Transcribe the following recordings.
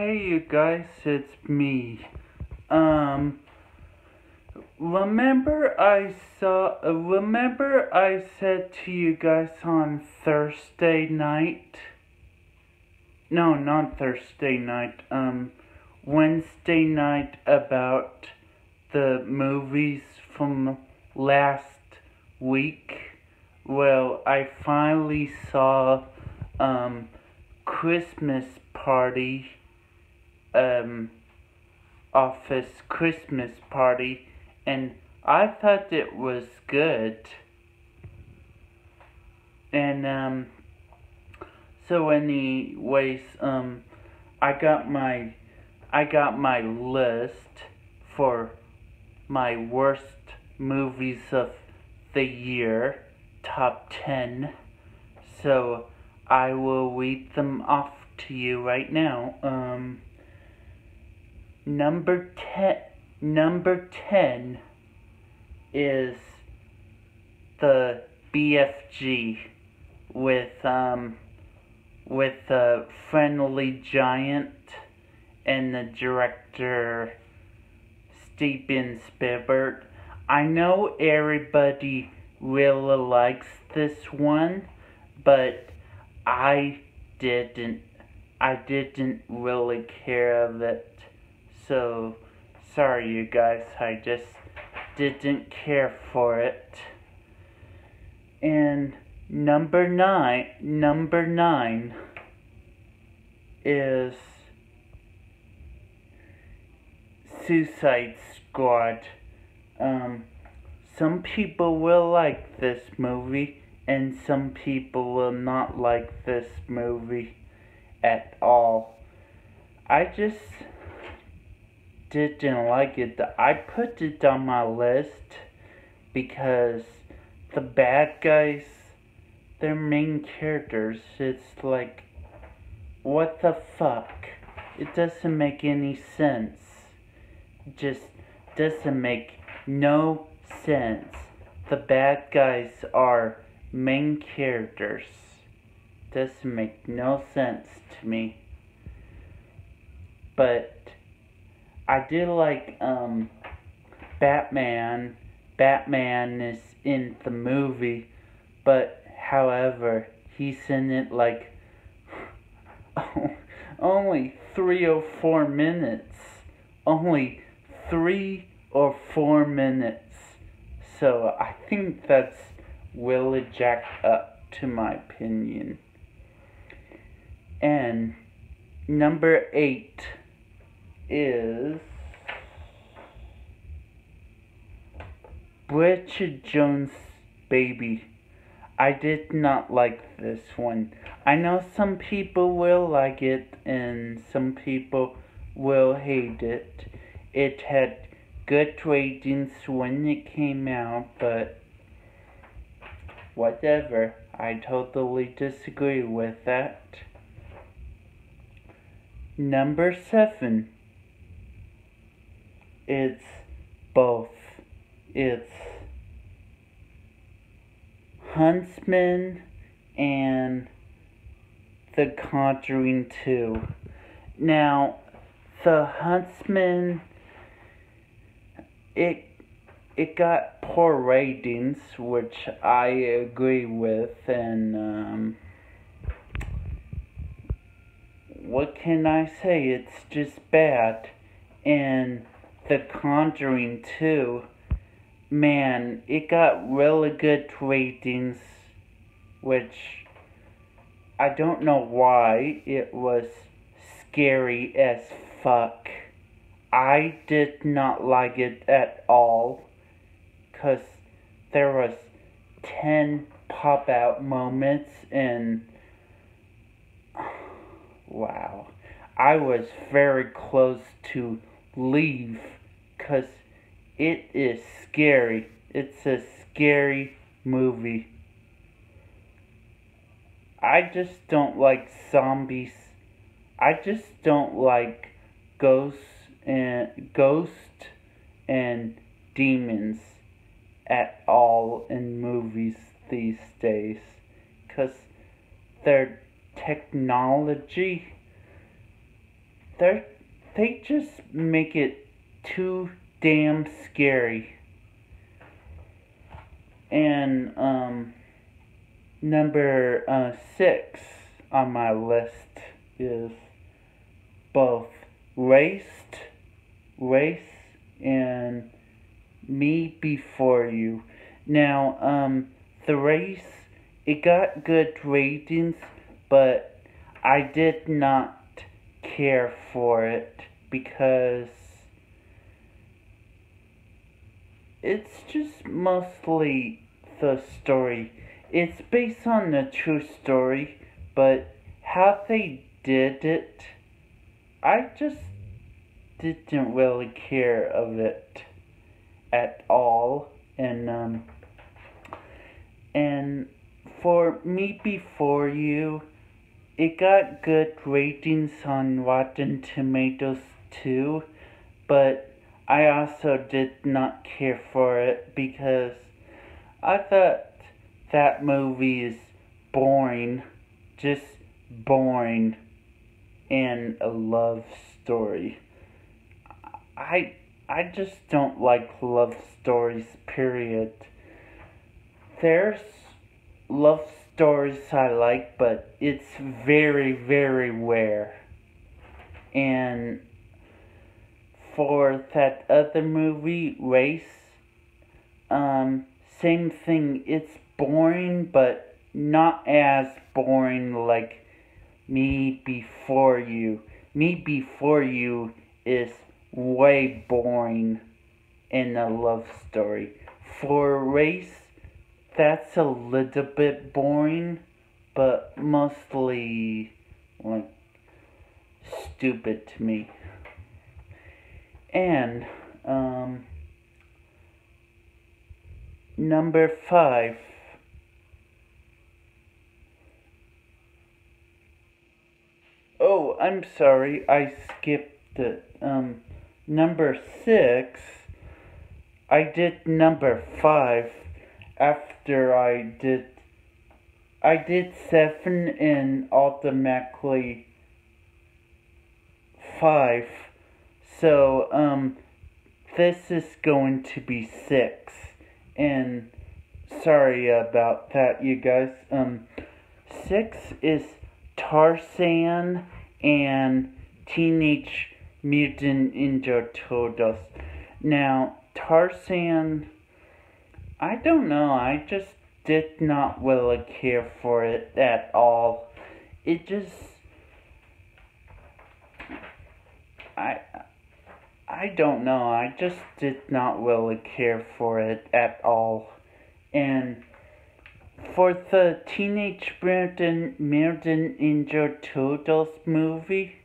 Hey you guys, it's me. Um, remember I said to you guys on Thursday night? No, not Thursday night, Wednesday night about the movies from last week? Well, I finally saw, Christmas Party, um, Office Christmas Party, and I thought it was good. And so anyways, I got my list for my worst movies of the year, top 10. So I will read them off to you right now. Number 10 is the BFG with Friendly Giant and the director Steven Spielberg. I know everybody really likes this one, but I didn't. I didn't really care of it. So, sorry you guys, I just didn't care for it. And number nine is Suicide Squad. Some people will like this movie, and some people will not like this movie at all. I just didn't like it. I put it on my list because the bad guys, their main characters, it's like, what the fuck? It doesn't make any sense. It just doesn't make no sense. The bad guys are main characters. Doesn't make no sense to me. But I did like Batman. Batman is in the movie, but however, he's in it like only 3 or 4 minutes. Only 3 or 4 minutes. So I think that's really jacked up, to my opinion. And number 8 is Bridget Jones' Baby. I did not like this one. I know some people will like it and some people will hate it. It had good ratings when it came out, but whatever. I totally disagree with that. Number 7. It's both. It's Huntsman and The Conjuring 2. Now, The Huntsman, it got poor ratings, which I agree with, and what can I say? It's just bad. And The Conjuring 2, man, it got really good ratings, which I don't know why. It was scary as fuck. I did not like it at all, because there was 10 pop-out moments, and wow, I was very close to leave, because it is scary. It's a scary movie. I just don't like zombies. I just don't like ghosts and demons at all in movies these days, because their technology, they they just make it too damn scary. And number 6 on my list is both Race and Me Before You. Now, the Race, it got good ratings, but I did not care for it because it's just mostly the story. It's based on a true story, but how they did it, I just didn't really care of it at all. And for Me Before You, it got good ratings on Rotten Tomatoes too, but I also did not care for it because I thought that movie is boring, just boring, and a love story. I just don't like love stories, period. There's love stories I like, but it's very, very rare. And for that other movie, Race, same thing. It's boring, but not as boring like Me Before You. Me Before You is way boring in a love story. For Race, that's a little bit boring, but mostly like stupid to me. And number 5. Oh, I'm sorry, I skipped it. Number 6. I did number 5 after I did 7 and automatically 5. So, this is going to be 6. And sorry about that, you guys. 6 is Tarzan and Teenage Mutant Ninja Turtles. Now, Tarzan, I don't know, I just did not really care for it at all. It just, I don't know, I just did not really care for it at all. And for the Teenage Mutant Ninja Turtles movie,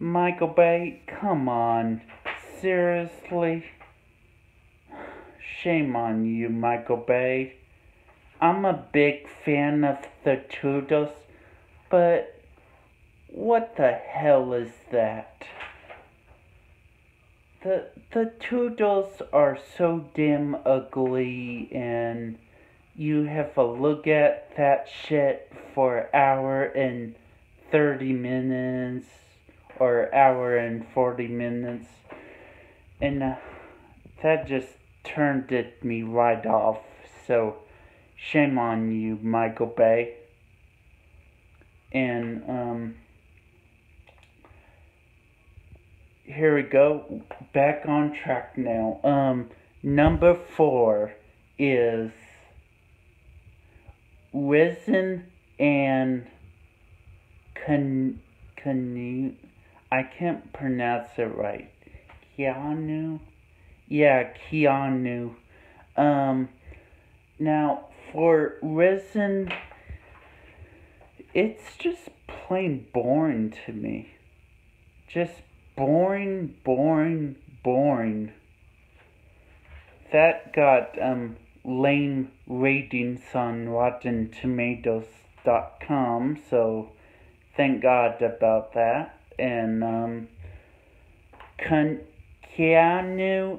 Michael Bay, come on, seriously? Shame on you, Michael Bay. I'm a big fan of the Turtles, but what the hell is that? The Turtles are so damn ugly, and you have to look at that shit for an hour and 30 minutes or hour and 40 minutes, and that just turned me right off. So shame on you, Michael Bay. And here we go, back on track now. Number 4 is Risen and Keanu. I can't pronounce it right. Keanu? Yeah, Keanu. Now, for Risen, it's just plain boring to me. Just boring, boring, boring. That got lame ratings on RottenTomatoes.com, so thank God about that. And Keanu,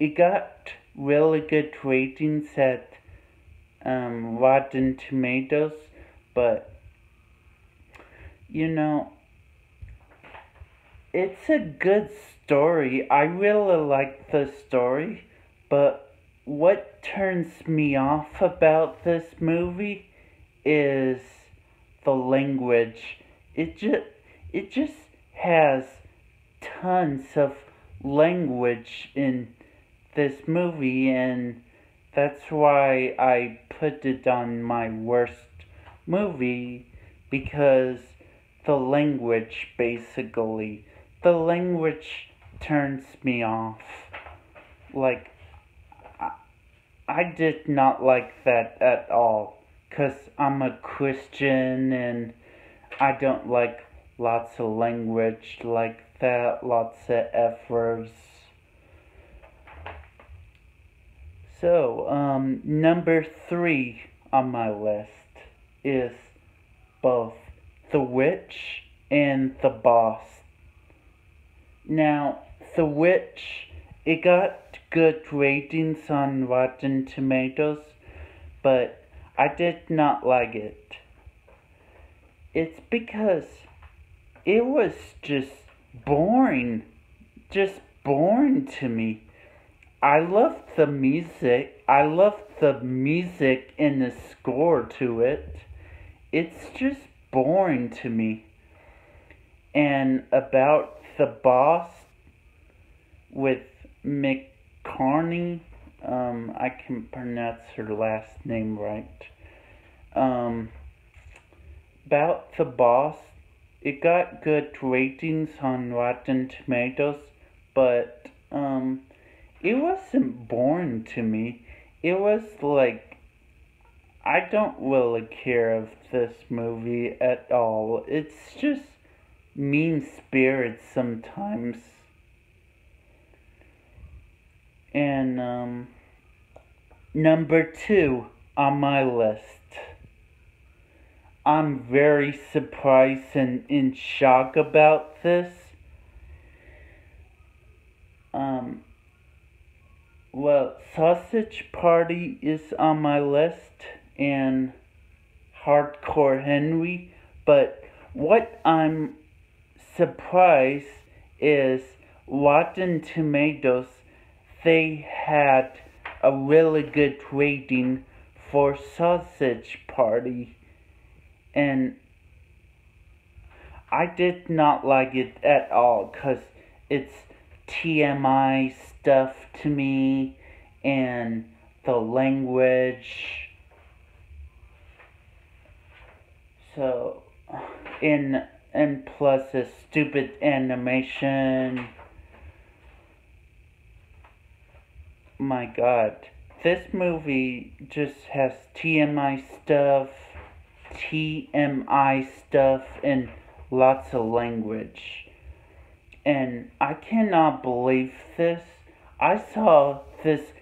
it got really good ratings at Rotten Tomatoes, but you know, It's a good story. I really like the story, but what turns me off about this movie is the language. It just has tons of language in this movie, and that's why I put it on my worst movie, because the language, basically, the language turns me off. Like, I did not like that at all, because I'm a Christian and I don't like lots of language like that, lots of F words. So, number 3 on my list is both The Witch and The Boss. Now, The Witch, it got good ratings on Rotten Tomatoes, but I did not like it. It's because it was just boring. Just boring to me. I loved the music. I loved the music and the score to it. It's just boring to me. And about The Boss with McCartney, I can pronounce her last name right. About The Boss, it got good ratings on Rotten Tomatoes, but it wasn't boring to me. It was like, I don't really care of this movie at all. It's just mean spirited sometimes. And number 2 on my list. I'm very surprised and in shock about this. Well, Sausage Party is on my list, and Hardcore Henry, but what I'm surprised is Rotten Tomatoes, they had a really good rating for Sausage Party, and I did not like it at all, because it's TMI stuff to me, and the language. So, and plus a stupid animation. My God, this movie just has TMI stuff, and lots of language. And I cannot believe this. I saw this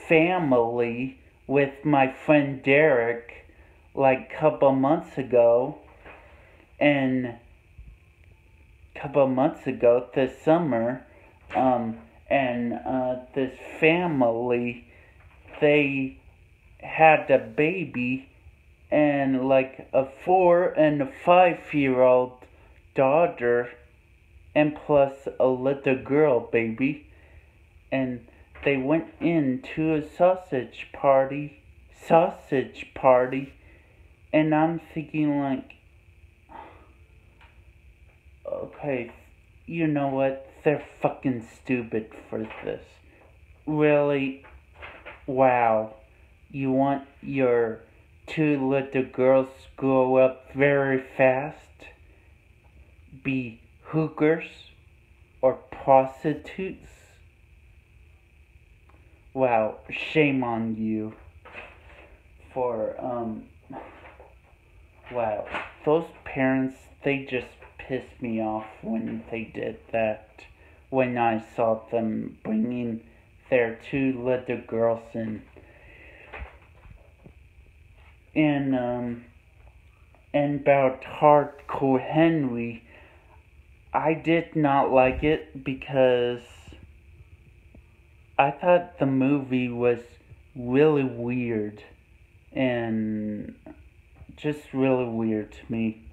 family with my friend Derek like couple months ago, and couple months ago this summer, and this family, they had a baby, and like a 4 and a 5-year-old daughter, and plus a little girl baby, and they went into a sausage party, and I'm thinking like, okay, you know what, they're fucking stupid for this. Really? Wow. You want your 2 little girls to grow up very fast? Be hookers or prostitutes? Wow, shame on you for, wow, those parents, they just pissed me off when they did that, when I saw them bringing their 2 little girls in. And about Hardcore Henry, I did not like it because I thought the movie was really weird, and just really weird to me.